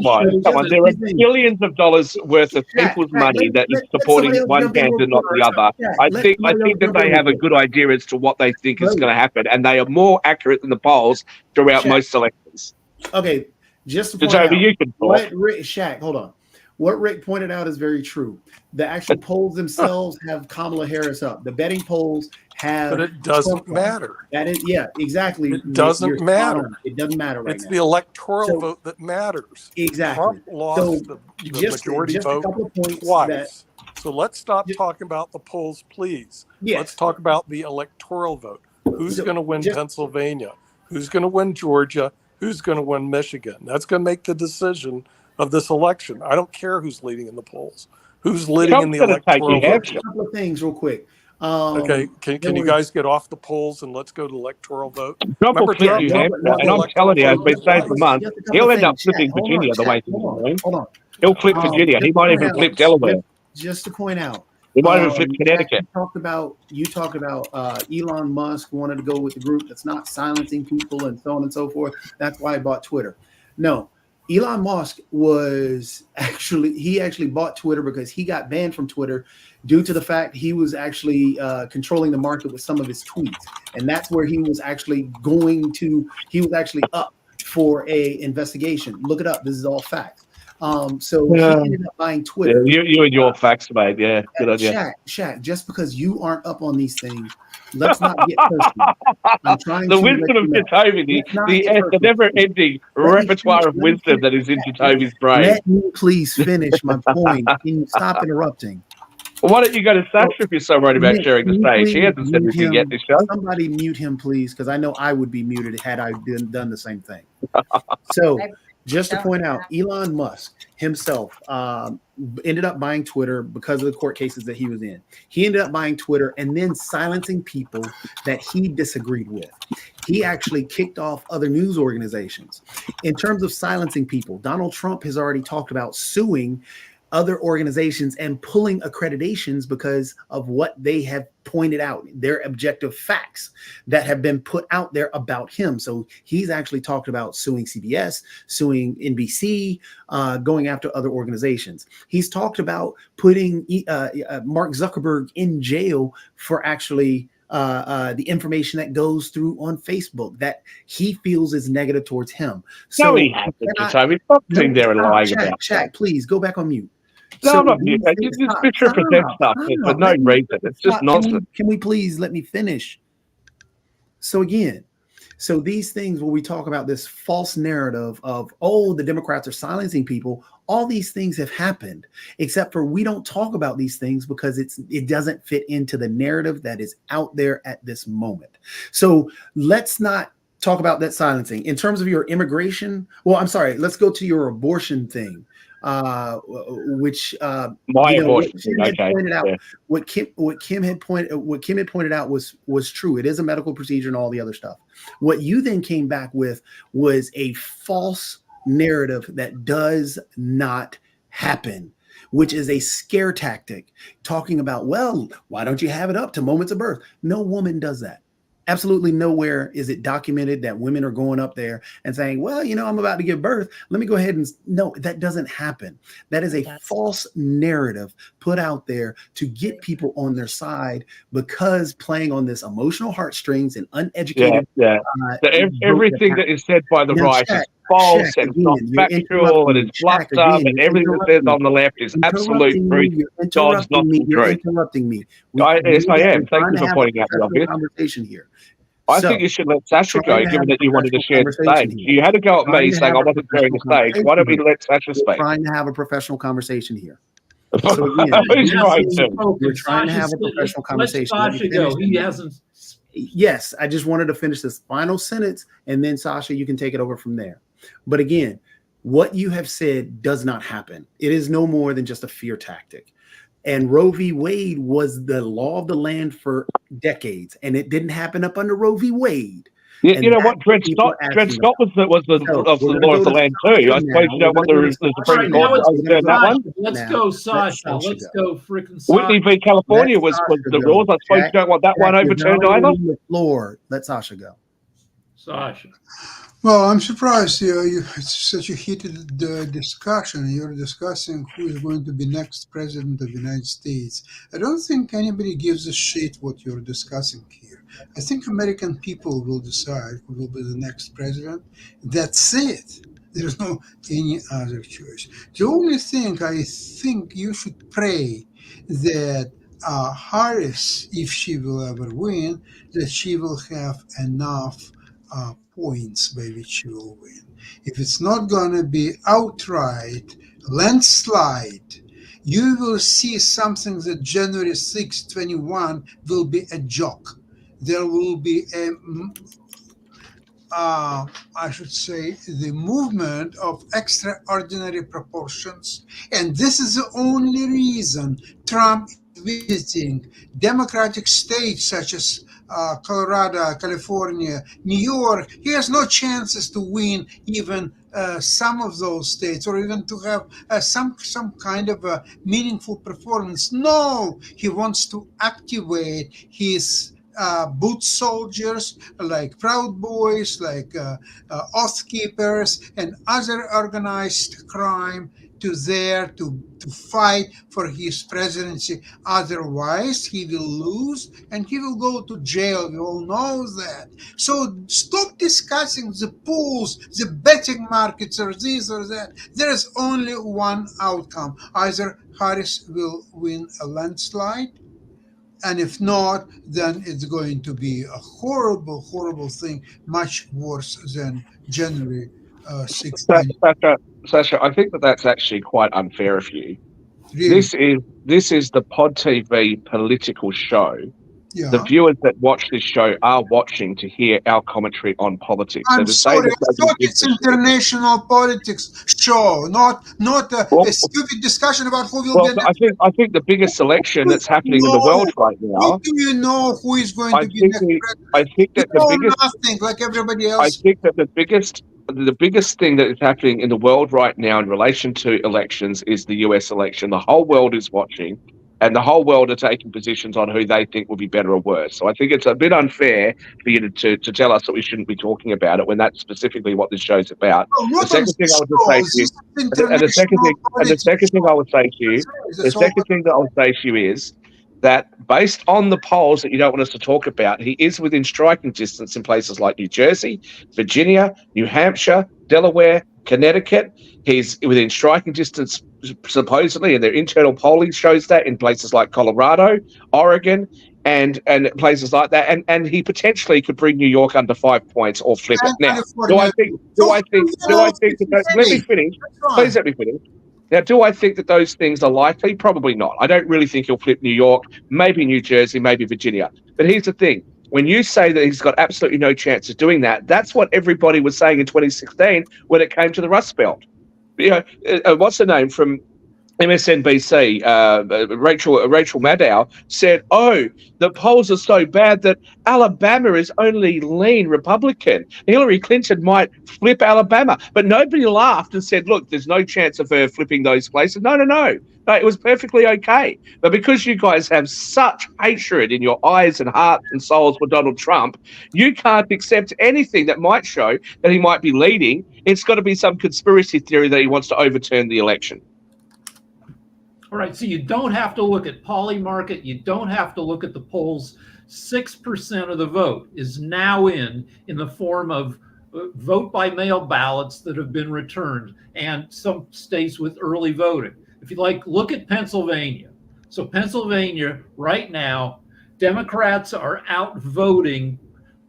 on. There are billions of dollars worth of people's money that is supporting one candidate, not the other. I think that they have a good idea as to what they think is going to happen, and they are more accurate than the polls throughout most elections. Okay, just to point out, Shaq, hold on. What Rick pointed out is very true. The actual polls themselves have Kamala Harris up. The betting polls have. But it doesn't matter. That is, yeah, exactly. It doesn't matter. It doesn't matter right now. It's now. the electoral vote that matters. Exactly. Trump lost the majority vote twice. So let's stop talking about the polls, please. Yes. Let's talk about the electoral vote. Who's going to win Pennsylvania? Who's going to win Georgia? Who's going to win Michigan? That's going to make the decision of this election. I don't care who's leading in the polls. Who's leading in the electoral vote? A couple of things real quick. Okay, can you guys get off the polls and let's go to electoral vote? Trump will flip New Hampshire, and I'm telling you, I've been saying for months, he'll end up flipping Virginia the way things are going. Hold on. He'll flip Virginia. He might even flip Delaware. Just to point out, he might even flip Connecticut. You talked about Elon Musk wanted to go with the group that's not silencing people and so on and so forth. That's why I bought Twitter. No. Elon Musk actually bought Twitter because he got banned from Twitter due to the fact he was actually controlling the market with some of his tweets. And that's where he was actually up for a investigation. Look it up. This is all facts. He ended up buying Twitter. Yeah, you and your facts, mate. Yeah, good idea. Shaq, just because you aren't up on these things, let's not get personal. I'm trying the to wisdom of Jacoby, the never-ending repertoire of wisdom that is in Jacoby's brain. Let me please finish my point. Can you stop interrupting? Well, why don't you go to Sasha if you're so worried about sharing the stage? He hasn't said anything yet this show. Somebody mute him, please, because I know I would be muted had I done the same thing. So, just to point out, Elon Musk himself ended up buying Twitter because of the court cases that he was in. He ended up buying Twitter and then silencing people that he disagreed with. He actually kicked off other news organizations. In terms of silencing people, Donald Trump has already talked about suing other organizations and pulling accreditations because of what they have pointed out, their objective facts that have been put out there about him. So he's actually talked about suing CBS, suing NBC, going after other organizations. He's talked about putting Mark Zuckerberg in jail for actually the information that goes through on Facebook that he feels is negative towards him. So no, he hasn't. Stop sitting there and lying about. Shaq, please go back on mute. No, I'm not mute. You just misrepresent stuff for no reason. It's just nonsense. Can we please let me finish? So again, these things where we talk about this false narrative of, the Democrats are silencing people, all these things have happened, except for we don't talk about these things because it doesn't fit into the narrative that is out there at this moment. So let's not talk about that silencing. In terms of your immigration, let's go to your abortion thing. Which abortion. What Kim had pointed out was true. It is a medical procedure and all the other stuff. What you then came back with was a false narrative that does not happen, which is a scare tactic, talking about, well, why don't you have it up to moments of birth? No woman does that. Absolutely nowhere is it documented that women are going up there and saying, well, I'm about to give birth. Let me go ahead and no, that doesn't happen. That is a false narrative put out there to get people on their side because playing on this emotional heartstrings and uneducated. Everything that is said by the right is false Shaq, and it's again, not you're factual and interrupting me. it's fluffed Shaq, up again, and you're everything that says interrupting on the left is absolute interrupting truth. me. You're God's not interrupting me. the You're truth. interrupting me. Yes, I am. We're Thank trying you to for have pointing a out the professional obvious. conversation here. I So, think you should let Sasha go, trying to given have that a you wanted to professional share the conversation stage. here. You had to go at me Trying to saying have I a wasn't sharing the professional stage. Why don't we conversation let Sasha We're speak? trying to have a professional conversation here. So again, Who's you're trying saying to? Okay, you're trying to Sasha, have a professional let conversation. Let me Sasha go. finish. He hasn't. Yes, I just wanted to finish this final sentence, and then Sasha, you can take it over from there. But again, what you have said does not happen. It is no more than just a fear tactic. And Roe v. Wade was the law of the land for decades, and it didn't happen up under Roe v. Wade. You And know what? that's Dred people Scott, are Dred asking Scott about. was the So of the we're gonna law of go the to land Sasha too. I suppose now. you We're don't want gonna go to the All Sasha Supreme right, Court now to it's overturn that Sasha. one. Let's now. go, Let Sasha. Sasha Let's go. go, freaking Whitney Sasha. v. California Let was Sasha the go. rules. I suppose Jack, you don't want that one Jack, you're overturned either. violating the floor. Let Sasha go. Sasha. Well, I'm surprised it's such a heated discussion. You're discussing who is going to be next president of the United States. I don't think anybody gives a shit what you're discussing here. I think American people will decide who will be the next president. That's it. There's no any other choice. The only thing I think you should pray that Harris, if she will ever win, that she will have enough points by which you will win. If it's not going to be outright landslide, you will see something that January 6, 21 will be a joke. There will be I should say, the movement of extraordinary proportions. And this is the only reason Trump is visiting democratic states such as Colorado, California, New York. He has no chances to win even some of those states, or even to have some kind of a meaningful performance. No, he wants to activate his boot soldiers like Proud Boys, like Oath Keepers, and other organized crime to fight for his presidency. Otherwise, he will lose and he will go to jail. We all know that. So stop discussing the pools, the betting markets, or this or that. There is only one outcome. Either Harris will win a landslide, and if not, then it's going to be a horrible, horrible thing, much worse than January 6th. Sasha, I think that's actually quite unfair of you. Really? This is the Pod TV political show. Yeah. The viewers that watch this show are watching to hear our commentary on politics. I'm sorry, I thought it's international politics show, not a stupid discussion about who will be. I think the biggest election that's happening in the world right now. How do you know who is going to be next president? I think that the biggest nothing like everybody else. I think that the biggest thing that is happening in the world right now in relation to elections is the US election. The whole world is watching, and the whole world are taking positions on who they think will be better or worse. So I think it's a bit unfair for you to tell us that we shouldn't be talking about it when that's specifically what this show's about. The second thing I would say to you, and the second thing I would say to you is that based on the polls that you don't want us to talk about, he is within striking distance in places like New Jersey, Virginia, New Hampshire, Delaware, Connecticut. He's within striking distance, supposedly, and their internal polling shows that in places like Colorado, Oregon, and places like that. And he potentially could bring New York under 5 points or flip it. Now, let me finish. Please let me finish. Now, do I think that those things are likely? Probably not. I don't really think he'll flip New York, maybe New Jersey, maybe Virginia. But here's the thing. When you say that he's got absolutely no chance of doing that, that's what everybody was saying in 2016 when it came to the Rust Belt. You know, what's her name from MSNBC, Rachel Maddow, said, the polls are so bad that Alabama is only lean Republican. Hillary Clinton might flip Alabama. But nobody laughed and said, look, there's no chance of her flipping those places. No, it was perfectly okay. But because you guys have such hatred in your eyes and hearts and souls for Donald Trump, you can't accept anything that might show that he might be leading. It's got to be some conspiracy theory that he wants to overturn the election. All right, so you don't have to look at Polymarket. You don't have to look at the polls. 6% of the vote is now in the form of vote by mail ballots that have been returned, and some states with early voting. If you like, look at Pennsylvania. So Pennsylvania right now, Democrats are outvoting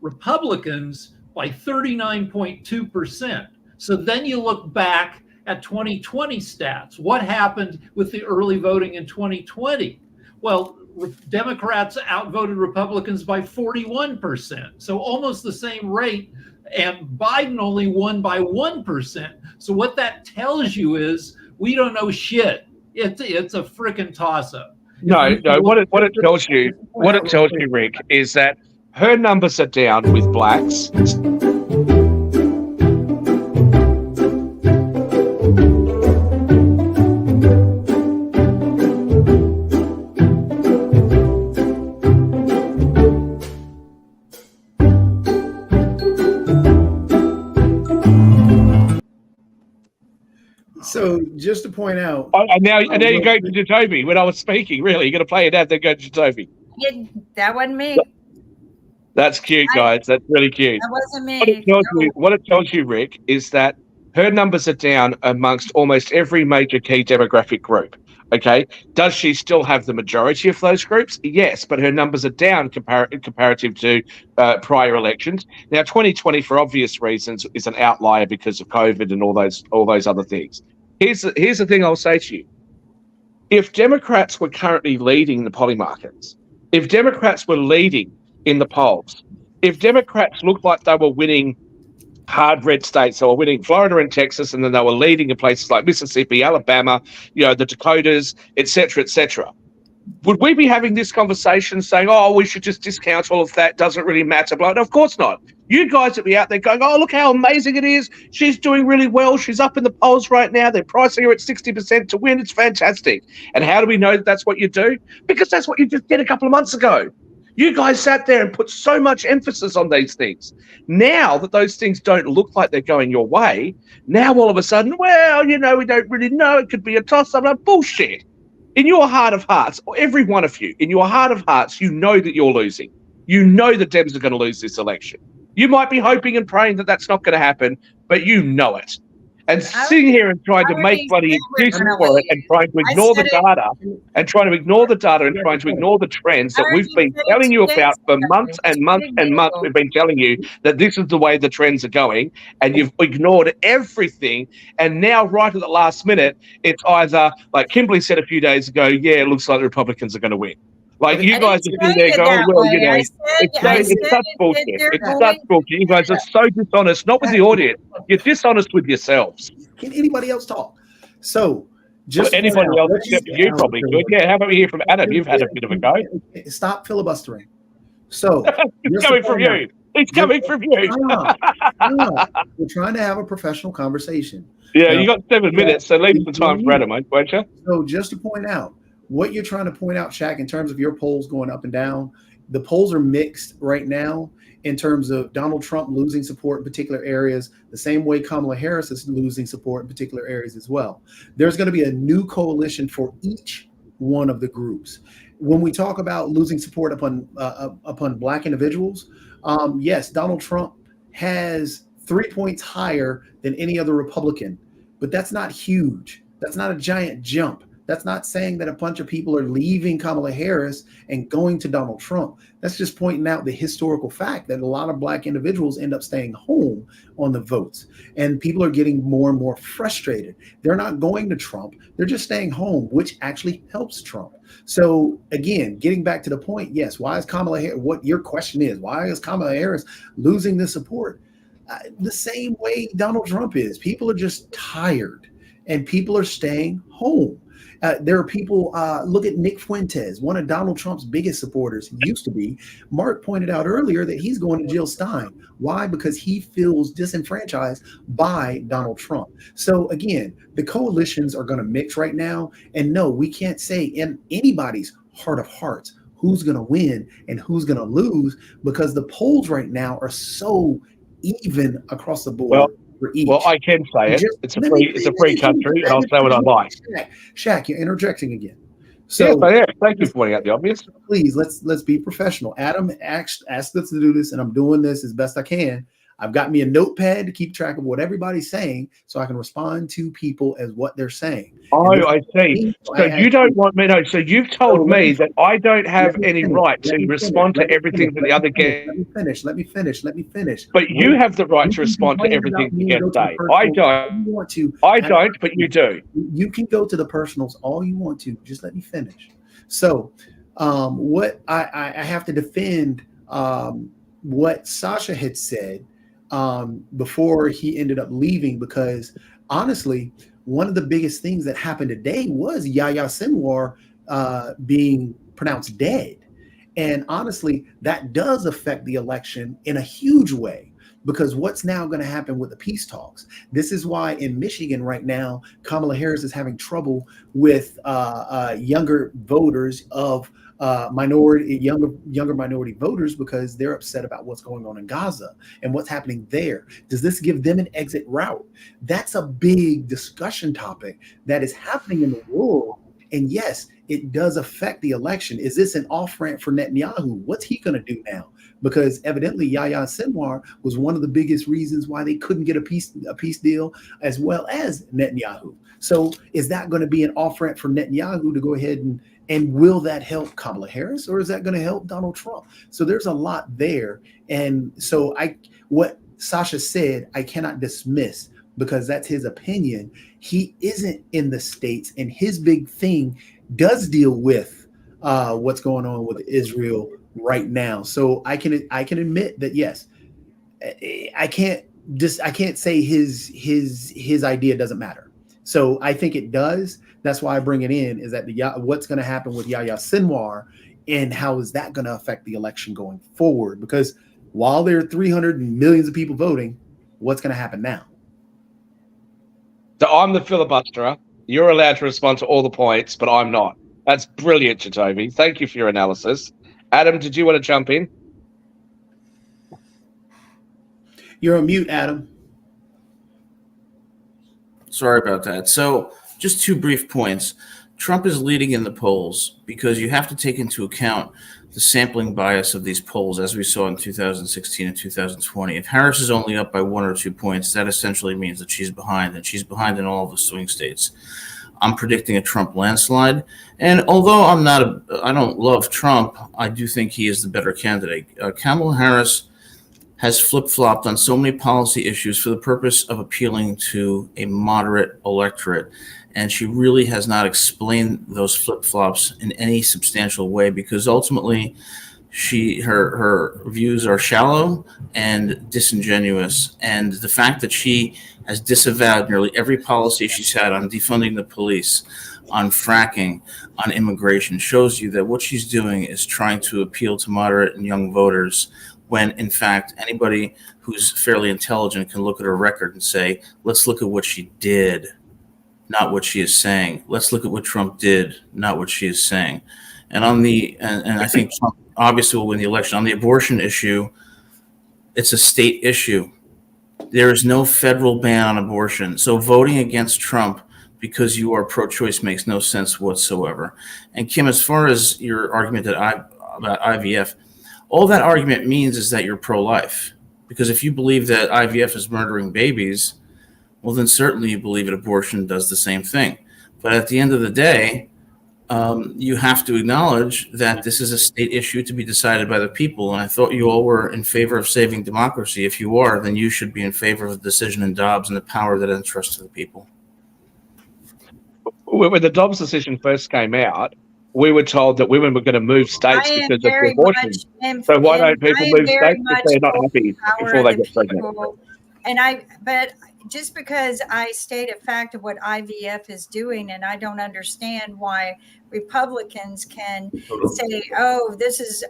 Republicans by 39.2%. So then you look back at 2020 stats. What happened with the early voting in 2020? Well, Democrats outvoted Republicans by 41%. So almost the same rate, and Biden only won by 1%. So what that tells you is we don't know shit. It's a freaking toss-up. No. What it tells you, Rick, is that her numbers are down with blacks. So just to point out, And now you go to Jacoby when I was speaking. Really, you're going to play it out, then go to Jacoby. That wasn't me. That's cute, guys. That's really cute. That wasn't me. What it tells you, Rick, is that her numbers are down amongst almost every major key demographic group. Okay, does she still have the majority of those groups? Yes, but her numbers are down comparative to prior elections. Now, 2020, for obvious reasons, is an outlier because of COVID and all those other things. Here's the thing I'll say to you: if Democrats were currently leading the poly markets, if Democrats were leading in the polls, if Democrats looked like they were winning hard red states, they were winning Florida and Texas, and then they were leading in places like Mississippi, Alabama, the Dakotas, etc., would we be having this conversation saying, oh, we should just discount all of that, doesn't really matter? No, of course not. You guys would be out there going, oh, look how amazing it is. She's doing really well. She's up in the polls right now. They're pricing her at 60% to win. It's fantastic. And how do we know that that's what you do? Because that's what you just did a couple of months ago. You guys sat there and put so much emphasis on these things. Now that those things don't look like they're going your way, now all of a sudden, well, we don't really know. It could be a toss-up. Like, bullshit. In your heart of hearts, every one of you, in your heart of hearts, you know that you're losing. You know the Dems are going to lose this election. You might be hoping and praying that that's not going to happen, but you know it. And sitting here and trying to make bloody excuses for it and trying to ignore the data and trying to ignore the trends that we've been telling you about for months and months and months. We've been telling you that this is the way the trends are going, and you've ignored everything. And now, right at the last minute, it's either, like Kimberly said a few days ago, yeah, it looks like the Republicans are going to win. Like, you guys are sitting there going, well, it's such bullshit. It's such bullshit. You guys are so dishonest, not with the audience. You're dishonest with yourselves. Can anybody else talk? So, just anybody else except you probably could. Yeah, how about we hear from Adam? You've had a bit of a go. Stop filibustering. So, it's coming from you. It's coming from you. We're trying to have a professional conversation. Yeah, you got 7 minutes, so leave some time for Adam, won't you? So, just to point out, what you're trying to point out, Shaq, in terms of your polls going up and down, the polls are mixed right now in terms of Donald Trump losing support in particular areas, the same way Kamala Harris is losing support in particular areas as well. There's going to be a new coalition for each one of the groups. When we talk about losing support upon Black individuals, yes, Donald Trump has 3 points higher than any other Republican, but that's not huge. That's not a giant jump. That's not saying that a bunch of people are leaving Kamala Harris and going to Donald Trump. That's just pointing out the historical fact that a lot of Black individuals end up staying home on the votes. And people are getting more and more frustrated. They're not going to Trump. They're just staying home, which actually helps Trump. So again, getting back to the point, yes, why is Kamala Harris, what your question is, why is Kamala Harris losing the support? The same way Donald Trump is. People are just tired and people are staying home. There are people, look at Nick Fuentes, one of Donald Trump's biggest supporters, used to be. Mark pointed out earlier that he's going to Jill Stein. Why? Because he feels disenfranchised by Donald Trump. So again, the coalitions are going to mix right now. And no, we can't say in anybody's heart of hearts who's going to win and who's going to lose, because the polls right now are so even across the board. Well, I can say it. It's a free country, and I'll say what I like. Shaq, you're interjecting again. So, yes, I am. Thank you for pointing out the obvious. Please, let's be professional. Adam asked us to do this, and I'm doing this as best I can. I've got me a notepad to keep track of what everybody's saying so I can respond to people as what they're saying. Oh, I see. So you don't want me to. So you've told me that I don't have any right to respond to everything that the other guest. Let me finish. But you have the right to respond to everything the guest say. I don't, but you do. You can go to the personals all you want to. Just let me finish. So what I have to defend what Sasha had said before he ended up leaving, because honestly, one of the biggest things that happened today was Yahya Sinwar being pronounced dead. And honestly, that does affect the election in a huge way, because what's now going to happen with the peace talks? This is why in Michigan right now, Kamala Harris is having trouble with younger voters of younger minority voters, because they're upset about what's going on in Gaza and what's happening there. Does this give them an exit route? That's a big discussion topic that is happening in the world. And yes, it does affect the election. Is this an off ramp for Netanyahu? What's he going to do now? Because evidently Yahya Sinwar was one of the biggest reasons why they couldn't get a peace deal, as well as Netanyahu. So is that going to be an off ramp for Netanyahu to go ahead and will that help Kamala Harris, or is that going to help Donald Trump? So there's a lot there. And so what Sasha said, I cannot dismiss, because that's his opinion. He isn't in the States, and his big thing does deal with what's going on with Israel right now. So I can admit that, yes, I can't say his idea doesn't matter. So I think it does. That's why I bring it in, is that what's going to happen with Yahya Sinwar, and how is that going to affect the election going forward? Because while there are 300 millions of people voting, what's going to happen now? So I'm the filibusterer. You're allowed to respond to all the points, but I'm not. That's brilliant, Jacoby. Thank you for your analysis. Adam, did you want to jump in? You're on mute, Adam. Sorry about that. So just two brief points. Trump is leading in the polls because you have to take into account the sampling bias of these polls, as we saw in 2016 and 2020. If Harris is only up by 1 or 2 points, that essentially means that she's behind, and she's behind in all of the swing states. I'm predicting a Trump landslide. And although I don't love Trump, I do think he is the better candidate. Kamala Harris has flip-flopped on so many policy issues for the purpose of appealing to a moderate electorate. And she really has not explained those flip-flops in any substantial way, because ultimately her views are shallow and disingenuous. And the fact that she has disavowed nearly every policy she's had on defunding the police, on fracking, on immigration, shows you that what she's doing is trying to appeal to moderate and young voters, when in fact anybody who's fairly intelligent can look at her record and say, let's look at what she did, not what she is saying. Let's look at what Trump did, not what she is saying. And I think Trump obviously will win the election. On the abortion issue, it's a state issue. There is no federal ban on abortion. So voting against Trump because you are pro-choice makes no sense whatsoever. And Kim, as far as your argument about IVF, all that argument means is that you're pro-life. Because if you believe that IVF is murdering babies, well, then certainly you believe that abortion does the same thing. But at the end of the day, you have to acknowledge that this is a state issue to be decided by the people. And I thought you all were in favor of saving democracy. If you are, then you should be in favor of the decision in Dobbs and the power that entrusts to the people. When the Dobbs decision first came out, we were told that women were going to move states because of abortion. So why don't people move states if they're not happy before they get pregnant? But just because I state a fact of what IVF is doing, and I don't understand why Republicans can say, "Oh, this is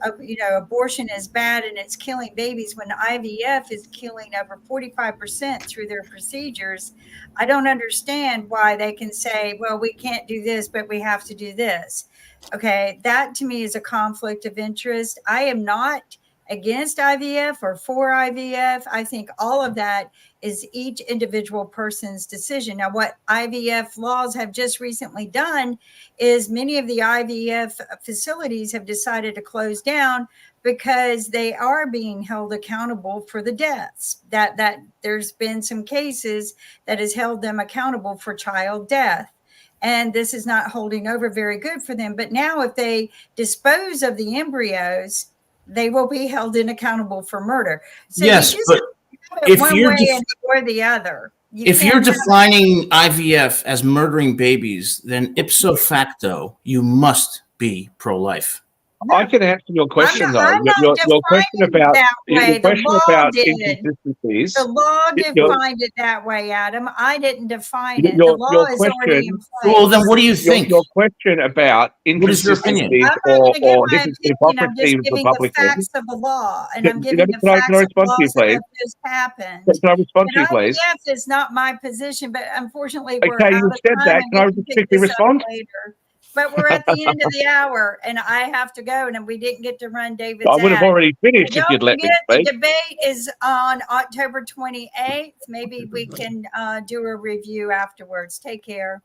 abortion is bad and it's killing babies," when IVF is killing over 45% through their procedures. I don't understand why they can say, "Well, we can't do this, but we have to do this." Okay, that to me is a conflict of interest. I am not against IVF or for IVF. I think all of that is each individual person's decision. Now, what IVF laws have just recently done is many of the IVF facilities have decided to close down because they are being held accountable for the deaths. That there's been some cases that has held them accountable for child death. And this is not holding over very good for them. But now if they dispose of the embryos, they will be held accountable for murder. So yes, you just but have it if one you're way or the other. if you're defining IVF as murdering babies, then ipso facto, you must be pro-life. No, I can answer your question, though. I'm not Your question defining about that way. your question The law about did. inconsistencies. The law Your- defined it that way, Adam. I didn't define it. The Your law is already in question. place. Well, then what do you think? Your question about What is your opinion? inconsistencies I'm not going to give or my opinion. I'm hypocrisy just of giving the Republicans. facts of the law, and Can- I'm can giving the I facts of respond to you, laws that please? have just happened. Can I respond to you, And please? IVF is not my position, but unfortunately, we're Okay, out you of said time, that. and Can I we can just pick quickly this up respond? later. But we're at the end of the hour, and I have to go, and we didn't get to run David's I would have ad. already finished if Don't you'd let me forget, the speak. debate is on October 28th. Maybe we can do a review afterwards. Take care.